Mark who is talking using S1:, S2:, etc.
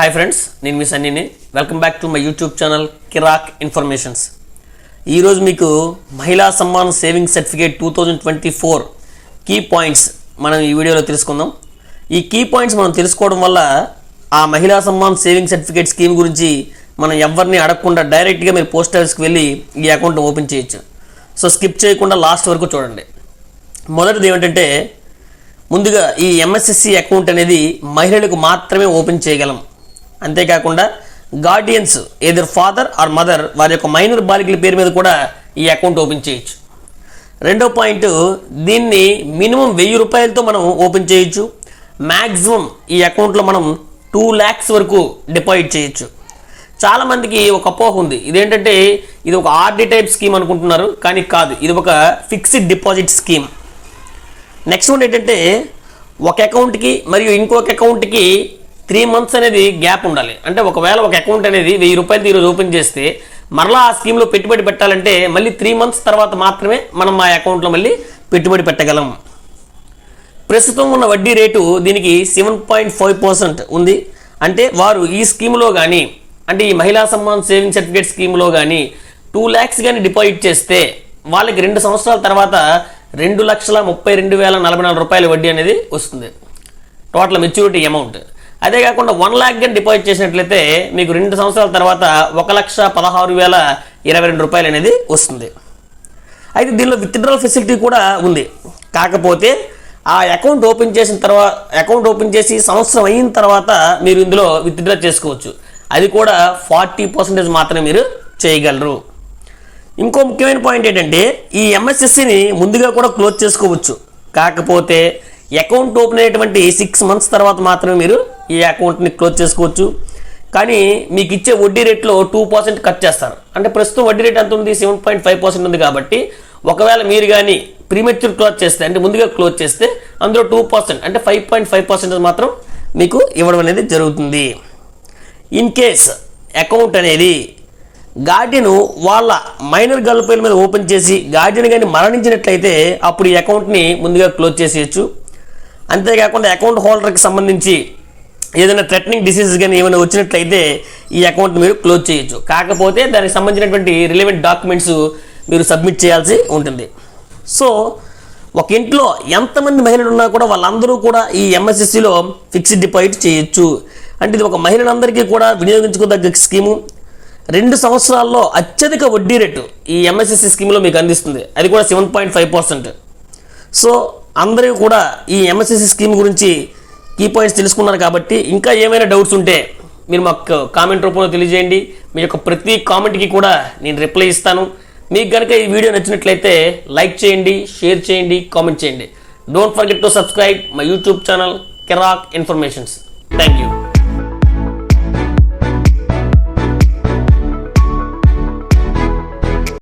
S1: Hi friends, నేను మీ సన్నీని. Welcome back to my YouTube channel కిరాక్ ఇన్ఫర్మేషన్స్. ఈరోజు మీకు Mahila Samman saving certificate 2024 key points మనం ఈ వీడియోలో తెలుసుకుందాం. ఈ కీ పాయింట్స్ మనం తెలుసుకోవడం వల్ల ఆ మహిళా సమ్మాన్ సేవింగ్ సర్టిఫికేట్ స్కీమ్ గురించి మనం ఎవరిని అడగకుండా డైరెక్ట్గా మీరు పోస్ట్ ఆఫీస్కి వెళ్ళి ఈ అకౌంట్ ఓపెన్ చేయొచ్చు. సో స్కిప్ చేయకుండా లాస్ట్ వరకు చూడండి. మొదటిది ఏమిటంటే, ముందుగా ఈ ఎంఎస్ఎస్సి అకౌంట్ అనేది మహిళలకు మాత్రమే ఓపెన్ చేయగలం. అంతేకాకుండా guardians either father or mother వారి యొక్క మైనర్ బాలికల పేరు మీద కూడా ఈ అకౌంట్ ఓపెన్ చేయొచ్చు. రెండో పాయింట్, దీన్ని మినిమం 1000 రూపాయలతో మనం ఓపెన్ చేయొచ్చు. మ్యాక్సిమం ఈ అకౌంట్లో మనం 2 lakhs వరకు డిపాజిట్ చేయొచ్చు. చాలామందికి ఒక అపోహ ఉంది, ఇదేంటంటే ఇది ఒక ఆర్డీ టైప్ స్కీమ్ అనుకుంటున్నారు, కానీ కాదు, ఇది ఒక fixed deposit scheme. Next one ఏంటంటే, ఒక అకౌంట్కి మరియు ఇంకొక అకౌంట్కి 3 months అనేది గ్యాప్ ఉండాలి. అంటే ఒకవేళ ఒక అకౌంట్ అనేది 1000 రూపాయలు ఈరోజు ఓపెన్ చేస్తే మరలా ఆ స్కీమ్లో పెట్టుబడి పెట్టాలంటే మళ్ళీ 3 months తర్వాత మాత్రమే మనం ఆ అకౌంట్లో మళ్ళీ పెట్టుబడి పెట్టగలం. ప్రస్తుతం ఉన్న వడ్డీ రేటు దీనికి 7.5% ఉంది. అంటే వారు ఈ స్కీమ్లో కానీ, అంటే ఈ మహిళా సమ్మాన్ సేవింగ్ సర్టిఫికేట్ స్కీమ్లో కానీ 2 lakhs కానీ డిపాజిట్ చేస్తే వాళ్ళకి 2 సంవత్సరాల తర్వాత 2,32,044 రూపాయల వడ్డీ అనేది వస్తుంది, టోటల్ మెచ్యూరిటీ అమౌంట్. అదే కాకుండా 1 lakh కానీ డిపాజిట్ చేసినట్లయితే మీకు 2 సంవత్సరాల తర్వాత 1,16,022 రూపాయలు అనేది వస్తుంది. అయితే దీనిలో విత్డ్రాల్ ఫెసిలిటీ కూడా ఉంది. కాకపోతే ఆ అకౌంట్ ఓపెన్ చేసి సంవత్సరం అయిన తర్వాత మీరు ఇందులో విత్డ్రా చేసుకోవచ్చు. అది కూడా 40% మాత్రమే మీరు చేయగలరు. ఇంకో ముఖ్యమైన పాయింట్ ఏంటంటే, ఈ ఎంఎస్ఎస్సిని ముందుగా కూడా క్లోజ్ చేసుకోవచ్చు. కాకపోతే అకౌంట్ ఓపెన్ అయ్యేటువంటి 6 months తర్వాత మాత్రమే మీరు ఈ అకౌంట్ని క్లోజ్ చేసుకోవచ్చు. కానీ మీకు ఇచ్చే వడ్డీ రేట్లో 2% కట్ చేస్తారు. అంటే ప్రస్తుతం వడ్డీ రేట్ ఎంత ఉంది, 7.5% ఉంది. కాబట్టి ఒకవేళ మీరు కానీ ప్రీమెచ్యూర్ క్లోజ్ చేస్తే, అంటే ముందుగా క్లోజ్ చేస్తే అందులో 2% అంటే 5.5% మాత్రం మీకు ఇవ్వడం అనేది జరుగుతుంది. ఇన్ కేస్ అకౌంట్ అనేది గార్డియన్ వాళ్ళ మైనర్ గర్ల్ పేరు మీద ఓపెన్ చేసి గార్డియన్ కానీ మరణించినట్లయితే అప్పుడు ఈ అకౌంట్ని ముందుగా క్లోజ్ చేసేయచ్చు. అంతేకాకుండా అకౌంట్ హోల్డర్కి సంబంధించి ఏదైనా థ్రెటనింగ్ డిసీజెస్ కానీ ఏమైనా వచ్చినట్లయితే ఈ అకౌంట్ మీరు క్లోజ్ చేయొచ్చు. కాకపోతే దానికి సంబంధించినటువంటి రిలవెంట్ డాక్యుమెంట్స్ మీరు సబ్మిట్ చేయాల్సి ఉంటుంది. సో ఒక ఇంట్లో ఎంతమంది మహిళలు ఉన్నా కూడా వాళ్ళందరూ కూడా ఈ ఎంఎస్ఎస్సిలో ఫిక్స్డ్ డిపాజిట్ చేయొచ్చు. అంటే ఇది ఒక మహిళలందరికీ కూడా వినియోగించుకోదగ్గ స్కీము. 2 సంవత్సరాల్లో అత్యధిక వడ్డీ రేటు ఈ ఎంఎస్ఎస్సి స్కీమ్లో మీకు అందిస్తుంది, అది కూడా 7.5%. సో అందరూ కూడా ఈ ఎంఎస్ఎస్సి స్కీమ్ గురించి కీ పాయింట్స్ తెలుసుకున్నారు. కాబట్టి ఇంకా ఏమైనా డౌట్స్ ఉంటే మీరు మాకు కామెంట్ రూపంలో తెలియజేయండి. మీ యొక్క ప్రతి కామెంట్కి కూడా నేను రిప్లై ఇస్తాను. మీకు కనుక ఈ వీడియో నచ్చినట్లయితే లైక్ చేయండి, షేర్ చేయండి, కామెంట్ చేయండి. Don't forget to subscribe my YouTube channel కిరాక్ ఇన్ఫర్మేషన్స్. Thank you.